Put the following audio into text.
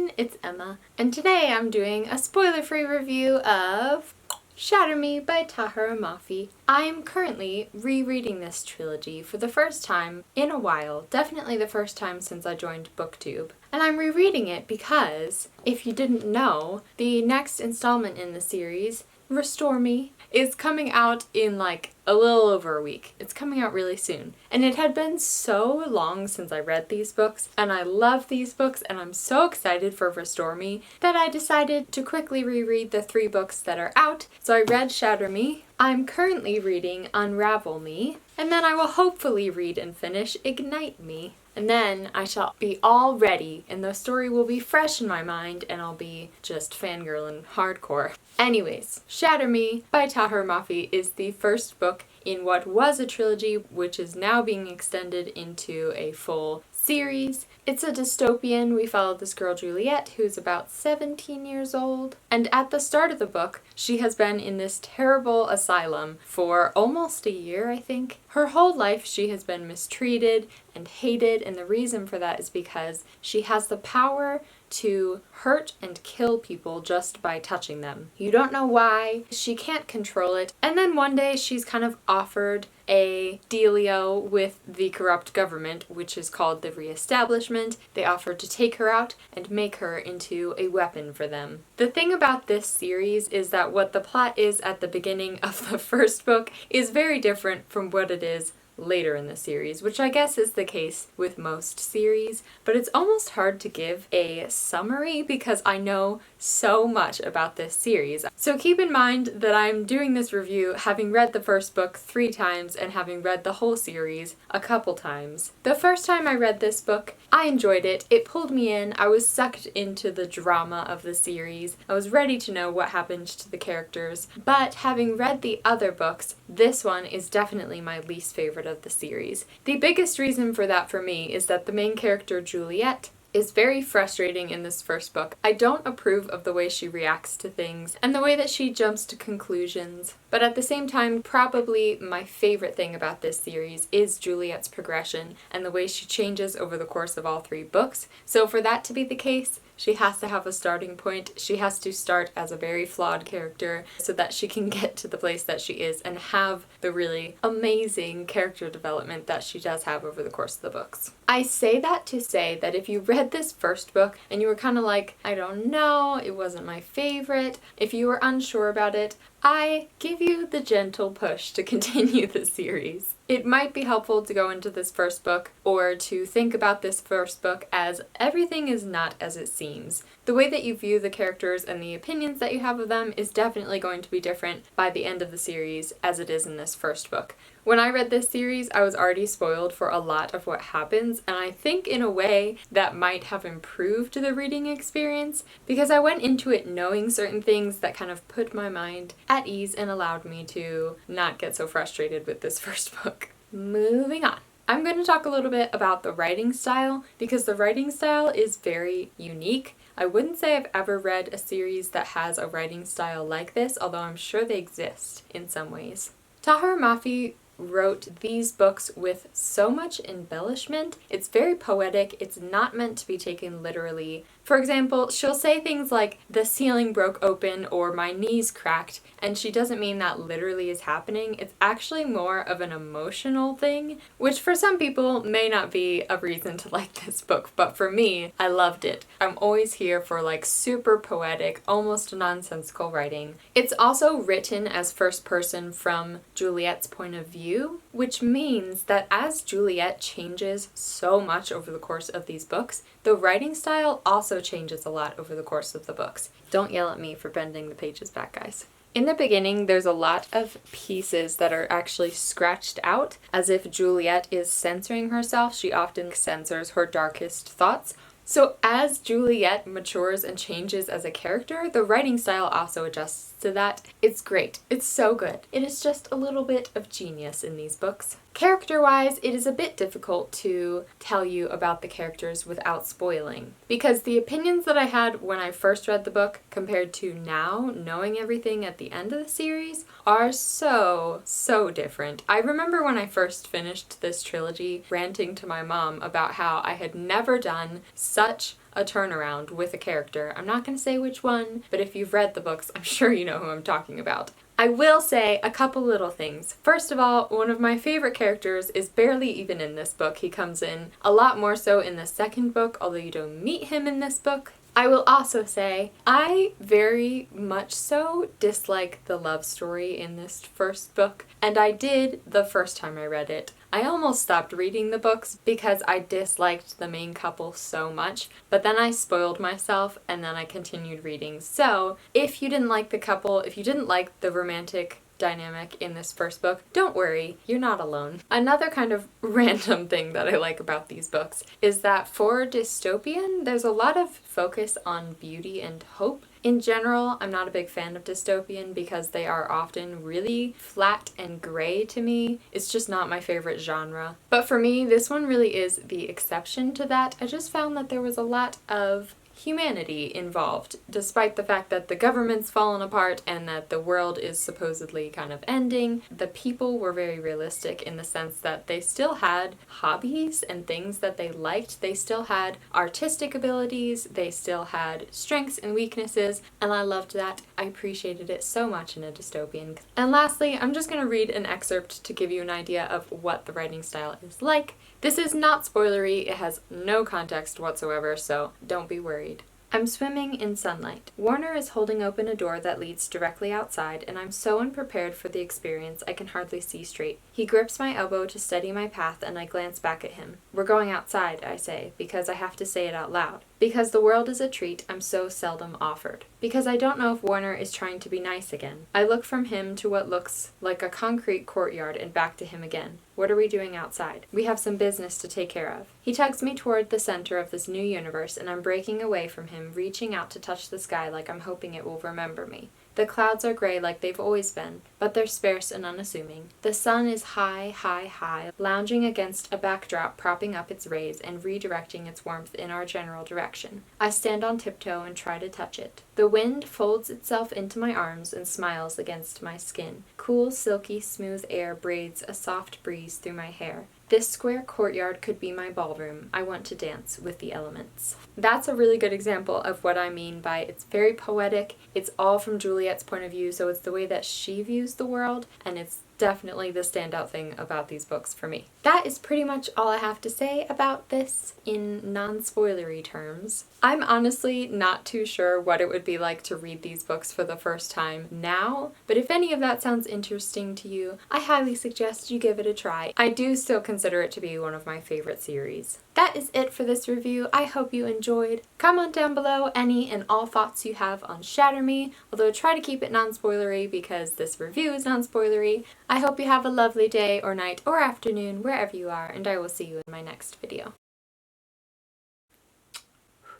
everyone, it's Emma, and today I'm doing a spoiler-free review of Shatter Me by Tahereh Mafi. I am currently rereading this trilogy for the first time in a while, definitely the first time since I joined BookTube. And I'm rereading it because, if you didn't know, the next installment in the series, Restore Me, is coming out in like a little over a week. It's coming out really soon. And it had been so long since I read these books, and I love these books, and I'm so excited for Restore Me that I decided to quickly reread the 3 books that are out. So I read Shatter Me. I'm currently reading Unravel Me, and then I will hopefully read and finish Ignite Me. And then I shall be all ready, and the story will be fresh in my mind, and I'll be just fangirling hardcore. Anyways, Shatter Me by Tahereh Mafi is the first book in what was a trilogy, which is now being extended into a full series. It's a dystopian. We follow this girl Juliet, who's about 17 years old, and at the start of the book, she has been in this terrible asylum for almost a year, I think. Her whole life she has been mistreated and hated, and the reason for that is because she has the power to hurt and kill people just by touching them. You don't know why, she can't control it, and then one day she's kind of offered a dealio with the corrupt government, which is called the Reestablishment. They offered to take her out and make her into a weapon for them. The thing about this series is that what the plot is at the beginning of the first book is very different from what it is later in the series, which I guess is the case with most series, but it's almost hard to give a summary because I know so much about this series. So keep in mind that I'm doing this review having read the first book 3 times and having read the whole series a couple times. The first time I read this book, I enjoyed it. It pulled me in. I was sucked into the drama of the series. I was ready to know what happened to the characters, but having read the other books, this one is definitely my least favorite of the series. The biggest reason for that for me is that the main character, Juliet, is very frustrating in this first book. I don't approve of the way she reacts to things and the way that she jumps to conclusions, but at the same time, probably my favorite thing about this series is Juliet's progression and the way she changes over the course of all 3 books. So for that to be the case, she has to have a starting point. She has to start as a very flawed character so that she can get to the place that she is and have the really amazing character development that she does have over the course of the books. I say that to say that if you read this first book and you were kind of like, I don't know, it wasn't my favorite, if you were unsure about it, I give you the gentle push to continue the series. It might be helpful to go into this first book or to think about this first book as everything is not as it seems. The way that you view the characters and the opinions that you have of them is definitely going to be different by the end of the series as it is in this first book. When I read this series, I was already spoiled for a lot of what happens, and I think in a way that might have improved the reading experience because I went into it knowing certain things that kind of put my mind at ease and allowed me to not get so frustrated with this first book. Moving on. I'm going to talk a little bit about the writing style because the writing style is very unique. I wouldn't say I've ever read a series that has a writing style like this, although I'm sure they exist in some ways. Tahereh Mafi wrote these books with so much embellishment. It's very poetic. It's not meant to be taken literally. For example, she'll say things like, the ceiling broke open or my knees cracked, and she doesn't mean that literally is happening. It's actually more of an emotional thing, which for some people may not be a reason to like this book, but for me, I loved it. I'm always here for like super poetic, almost nonsensical writing. It's also written as first person from Juliet's point of view, which means that as Juliet changes so much over the course of these books, the writing style also changes a lot over the course of the books. Don't yell at me for bending the pages back, guys. In the beginning, there's a lot of pieces that are actually scratched out, as if Juliet is censoring herself. She often censors her darkest thoughts. So as Juliet matures and changes as a character, the writing style also adjusts to that. It's great. It's so good. It is just a little bit of genius in these books. Character-wise, it is a bit difficult to tell you about the characters without spoiling, because the opinions that I had when I first read the book compared to now, knowing everything at the end of the series, are so different. I remember when I first finished this trilogy ranting to my mom about how I had never done such a turnaround with a character. I'm not going to say which one, but if you've read the books, I'm sure you know who I'm talking about. I will say a couple little things. First of all, one of my favorite characters is barely even in this book. He comes in a lot more so in the second book, although you don't meet him in this book. I will also say, I very much so dislike the love story in this first book, and I did the first time I read it. I almost stopped reading the books because I disliked the main couple so much, but then I spoiled myself and then I continued reading. So, if you didn't like the couple, if you didn't like the romantic dynamic in this first book, don't worry, you're not alone. Another kind of random thing that I like about these books is that for dystopian, there's a lot of focus on beauty and hope. In general, I'm not a big fan of dystopian because they are often really flat and gray to me. It's just not my favorite genre. But for me, this one really is the exception to that. I just found that there was a lot of humanity involved, despite the fact that the government's fallen apart and that the world is supposedly kind of ending. The people were very realistic in the sense that they still had hobbies and things that they liked. They still had artistic abilities, they still had strengths and weaknesses, and I loved that. I appreciated it so much in a dystopian. And lastly, I'm just going to read an excerpt to give you an idea of what the writing style is like. This is not spoilery, it has no context whatsoever, so don't be worried. I'm swimming in sunlight. Warner is holding open a door that leads directly outside, and I'm so unprepared for the experience I can hardly see straight. He grips my elbow to steady my path, and I glance back at him. We're going outside, I say, because I have to say it out loud. Because the world is a treat I'm so seldom offered. Because I don't know if Warner is trying to be nice again. I look from him to what looks like a concrete courtyard and back to him again. What are we doing outside? We have some business to take care of. He tugs me toward the center of this new universe, and I'm breaking away from him, reaching out to touch the sky like I'm hoping it will remember me. The clouds are gray like they've always been, but they're sparse and unassuming. The sun is high, high, high, lounging against a backdrop, propping up its rays and redirecting its warmth in our general direction. I stand on tiptoe and try to touch it. The wind folds itself into my arms and smiles against my skin. Cool, silky, smooth air braids a soft breeze through my hair. This square courtyard could be my ballroom. I want to dance with the elements. That's a really good example of what I mean by it's very poetic. It's all from Juliet's point of view, so it's the way that she views the world, and it's definitely the standout thing about these books for me. That is pretty much all I have to say about this in non-spoilery terms. I'm honestly not too sure what it would be like to read these books for the first time now, but if any of that sounds interesting to you, I highly suggest you give it a try. I do still consider it to be one of my favorite series. That is it for this review. I hope you enjoyed. Comment down below any and all thoughts you have on Shatter Me, although try to keep it non-spoilery because this review is non-spoilery. I hope you have a lovely day or night or afternoon wherever you are, and I will see you in my next video.